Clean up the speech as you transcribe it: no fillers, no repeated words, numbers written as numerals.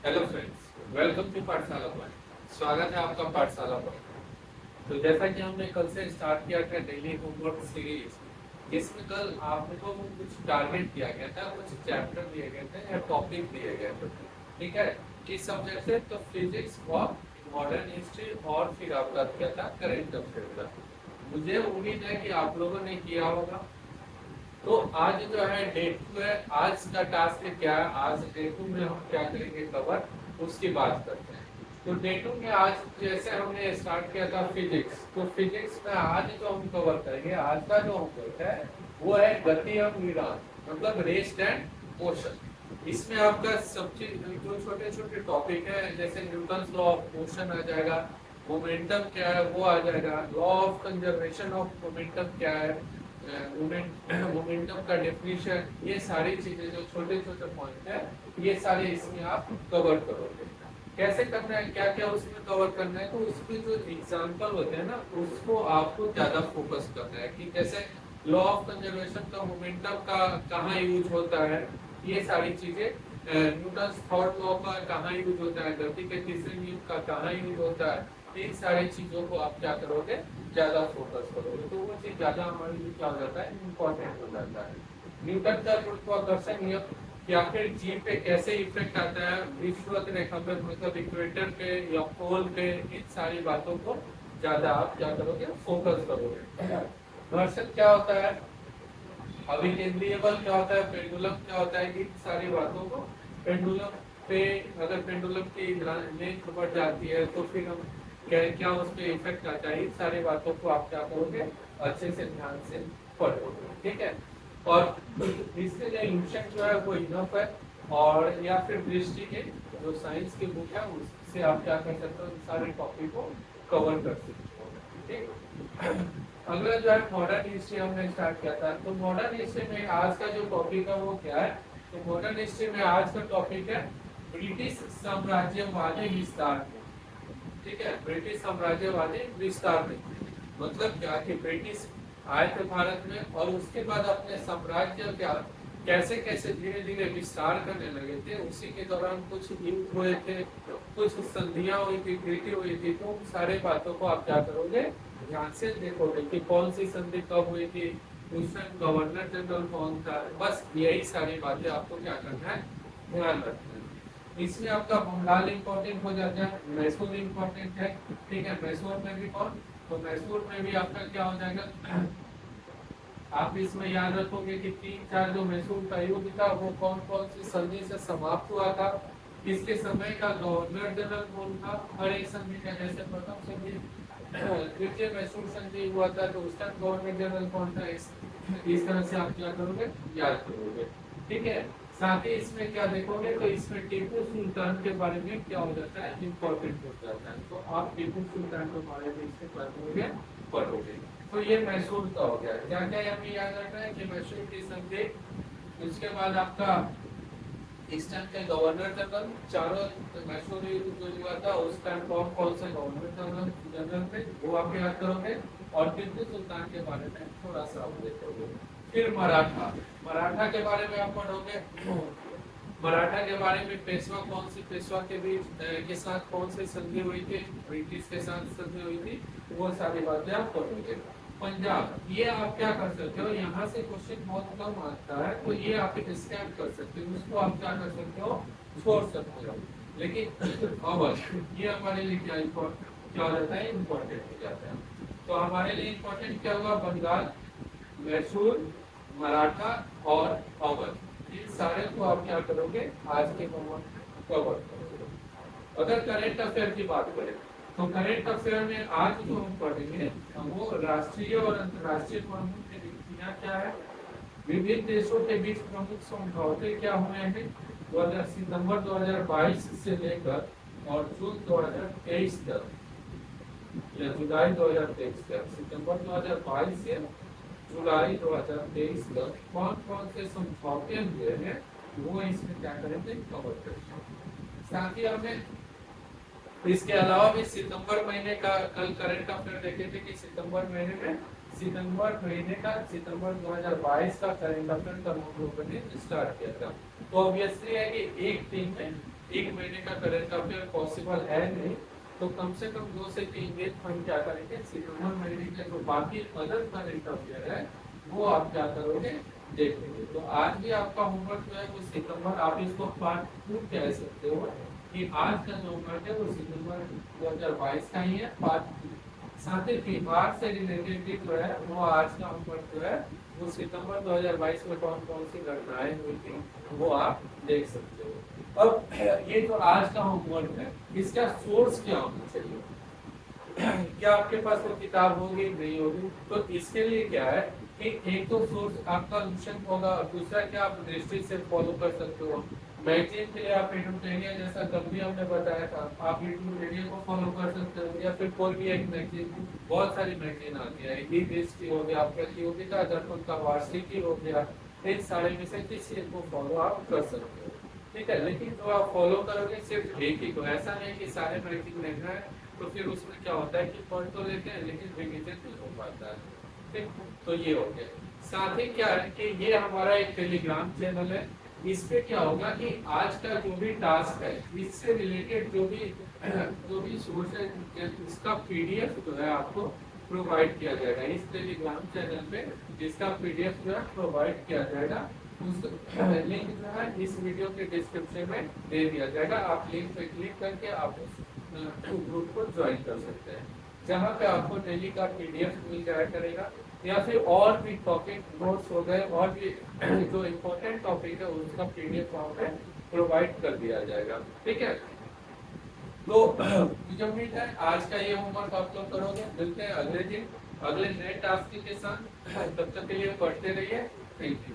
Hello friends, welcome to पाठशाला point. स्वागत है आपका पाठशाला पर। तो जैसा कि हमने कल से स्टार्ट किया था डेली होमवर्क सीरीज, जिसमें कल आपको कुछ टारगेट दिया गया था, कुछ चैप्टर दिए गए थे या टॉपिक दिए गए थे। ठीक है, किस सब्जेक्ट से? तो फिजिक्स और मॉडर्न हिस्ट्री, और फिर आपका दिया था करेंट अफेयर का। मुझे उम्मीद है कि आप लोगों ने किया होगा। तो आज जो है डे 2 है। आज का टास्क क्या है? आज डे 2 में हम क्या करेंगे कवर, उसकी बात करते हैं। तो डे 2 में आज जैसे हमने स्टार्ट किया था फिजिक्स, तो फिजिक्स में आज जो हम कवर करेंगे, आज का जो होमवर्क है वो है गति और विराम, मतलब रेस्ट एंड मोशन। इसमें आपका सब चीज जो छोटे छोटे टॉपिक है, जैसे न्यूटन लॉ ऑफ मोशन आ जाएगा, मोमेंटम क्या है वो आ जाएगा, law of conservation of momentum क्या है, मोमेंटम का डेफिनेशन, ये सारी चीजें जो छोटे छोटे पॉइंट है, ये सारे इसमें आप कवर करोगे। कैसे करना है, क्या क्या उसमें कवर करना है, तो उसमें जो एग्जाम्पल होते हैं ना, उसको आपको ज्यादा फोकस करना है कि जैसे लॉ ऑफ कंजर्वेशन का मोमेंटम का कहाँ यूज होता है, ये सारी चीजें। न्यूटन थर्ड लॉ का कहाँ यूज होता है, गति के तीसरे नियम का कहाँ यूज होता है, इन सारी चीजों को आप क्या करोगे, ज्यादा फोकस करोगे, तो वो चीज ज्यादा हमारे लिए क्या हो जाता है, इम्पोर्टेंट हो जाता है। न्यूटन का गुरुत्वाकर्षण नियम या फिर जीव पे कैसे इफेक्ट आता है, विषुवत रेखा पे, मतलब इक्वेटर पे या पोल पे, इन सारी बातों को ज्यादा आप क्या करोगे, फोकस करोगे। घर्षण क्या होता है, अभिकेंद्रीय बल क्या होता है, पेंडुलम क्या होता है, इन सारी बातों को, पेंडुलम पे अगर पेंडुलम की लेंथ बढ़ जाती है तो फिर हम क्या क्या उस पर इफेक्ट आता है, इन सारी बातों को आप क्या करोगे, अच्छे से ध्यान से पढ़ोगे। ठीक है, और इसके लिए इंशन जो है वो इनफ है, और या फिर दृष्टि के जो साइंस की बुक है उससे आप क्या कर सकते हो, इन सारे टॉपिक को कवर कर सकते हो। ठीक, अगला जो है मॉडर्न हिस्ट्री हमने स्टार्ट किया था। तो मॉडर्न हिस्ट्री में आज का जो टॉपिक है वो क्या है, तो मॉडर्न हिस्ट्री में आज का टॉपिक है ब्रिटिश साम्राज्यवादी विस्तार में। ठीक है, ब्रिटिश साम्राज्यवादी विस्तार में मतलब क्या कि ब्रिटिश आए थे भारत में, और उसके बाद अपने साम्राज्य क्या कैसे कैसे धीरे धीरे विस्तार करने लगे थे। उसी के दौरान कुछ युद्ध हुए थे, कुछ संधियां हुई थी, ट्रीटी हुई थी, तो उन सारे बातों को आप क्या करोगे, ध्यान से देखोगे कि कौन सी संधि कब हुई थी, उस टाइम गवर्नर जनरल कौन था। बस यही सारी बातें आपको क्या करना है, ध्यान रखना है। इसमें आपका बंगाल इंपॉर्टेंट हो जाता है, मैसूर इंपॉर्टेंट है। ठीक है, मैसूर में भी कौन, तो मैसूर में भी आपका क्या हो जाएगा, आप इसमें याद रखोगे कि तीन चार जो मैसूर का युद्ध था वो कौन कौन सी संधि से समाप्त हुआ था, किसके समय का गवर्नर जनरल कौन था, हर एक संधि का, जैसे प्रथम संधि द्वितीय मैसूर संधि हुआ था तो उस टाइम गवर्नर जनरल कौन था, इस तरह से आप क्या करोगे, याद करोगे। ठीक है, साथ ही इसमें क्या देखोगे, तो इसमें टीपू सुल्तान के बारे में क्या हो जाता है, इम्पोर्टेंट हो जाता है, तो आप टीपू सुल्तान के बारे में इससे पढ़ोगे। तो ये मैसूर का हो गया। क्या क्या हमें याद रखना है कि मैसूर की संधि, उसके बाद आपका इस टाइम के गवर्नर जनरल, चारों मैसूर युद्ध जो हुआ था उस टाइम कौन कौन से गवर्नर जनरल थे वो आप याद करोगे, और टिप्पू सुल्तान के बारे में थोड़ा सा आप देखोगे। फिर मराठा, मराठा के बारे में आप पढ़ोगे। मराठा के बारे में पेशवा कौन सी, पेशवा के बीच के साथ कौन सी संधि हुई थी, ब्रिटिश के साथ संधि हुई थी, वो सारी बातें आप पढ़ोगे। पंजाब, ये आप क्या कर सकते हो, यहाँ से क्वेश्चन बहुत कम आता है, तो ये आप स्कैन कर सकते हो, उसको आप क्या कर सकते हो, छोड़ सकते हो। लेकिन अवध ये हमारे लिए क्या क्या हो जाता है, इम्पोर्टेंट हो जाता है। तो हमारे लिए इम्पोर्टेंट क्या हुआ, बंगाल, मैसूर, मराठा और अवध, इन सारे को आप क्या करोगे, आज के मोमेंट कवर करोगे। अगर करेंट अफेयर की बात करें, तो करेंट अफेयर में आज जो हम पढ़ेंगे वो राष्ट्रीय और अंतर्राष्ट्रीय प्रमुख नीतियां क्या है, विभिन्न देशों के बीच प्रमुख समझौते क्या हुए हैं 2000 सितंबर 2022 से लेकर और जून 2023 तक, या जुलाई 2023 तक, सितंबर 2022 से जुलाई 2023 तक कौन कौन से समझौते हुए हैं, वो इसमें क्या करेंगे, कवर करेंगे। साथ ही हमने इसके अलावा भी सितंबर महीने का कल करंट अफेयर देखे थे कि सितंबर महीने में, सितंबर महीने का, सितंबर 2022 का करंट अफेयर का हम लोगों ने स्टार्ट किया था। तो ऑब्वियसली है कि एक दिन में एक महीने का करंट अफेयर पॉसिबल है नहीं, तो कम से कम 2 से 3 दिन हम क्या करेंगे, सितंबर महीने के जो बाकी अदर करंट अफेयर है वो आप क्या करोगे, देखेंगे। तो आज भी आपका होमवर्क जो है वो सितंबर, आप इसको पार्ट 2 कह सकते हो कि आज का जो होमवर्क है वो सितंबर 2022 का ही है, पार्ट 2। साथ ही बिहार से रिलेटेड भी जो है वो आज का होमवर्क जो है वो सितंबर 2022 में कौन कौन सी घटनाएं हुई थी वो आप देख सकते हो। अब ये जो आज का होमवर्क है इसका सोर्स क्या होना चाहिए, क्या आपके पास वो किताब होगी नहीं होगी, तो इसके लिए क्या है कि एक तो सोर्स आपका लुशन होगा, दूसरा क्या आप दृष्टि से फॉलो कर सकते हो। मैगजीन के लिए आप एडुटेरिया जैसा कल भी हमने बताया था, आप एडुटेरिया को फॉलो कर सकते हो, या फिर कोई भी एक मैगजीन, बहुत सारी मैगजीन आती है, ई दृष्टि हो गया, प्रतियोगिता दर्पण का वार्षिकी हो गया, इन सारे में से किसी एक को फॉलो आप कर सकते हो, ठीक है। लेकिन जो आप फॉलो करोगे सिर्फ एक ही को, ऐसा नहीं कि सारे मैगजीन देखना है, तो फिर उसमें क्या होता है कि पढ़ तो लेते हैं लेकिन रिवीजन नहीं हो पाता है, ठीक। तो ये हो गया। साथ ही क्या है कि ये हमारा एक टेलीग्राम चैनल है, इस पे क्या होगा कि आज का जो भी टास्क है इससे रिलेटेड जो भी सोर्स है इसका पीडीएफ जो है आपको प्रोवाइड किया जाएगा इस टेलीग्राम चैनल पे, जिसका पीडीएफ जो है प्रोवाइड किया जाएगा, उस लिंक जो है इस वीडियो के डिस्क्रिप्शन में दे दिया जाएगा, आप लिंक पे क्लिक करके आप उस ग्रुप को ज्वाइन कर सकते हैं, जहाँ पे आपको डेली का पीडीएफ मिल जाया करेगा, या फिर और भी टॉपिक नोट्स हो गए और भी जो इम्पोर्टेंट टॉपिक है उसका पीडीएफ वहाँ पे प्रोवाइड कर दिया जाएगा, ठीक है। तो मुझे उम्मीद है आज का ये होमवर्क आप लोग करोगे, मिलते हैं अगले दिन अगले नए टास्क के साथ, तब तक के लिए पढ़ते रहिए, थैंक यू।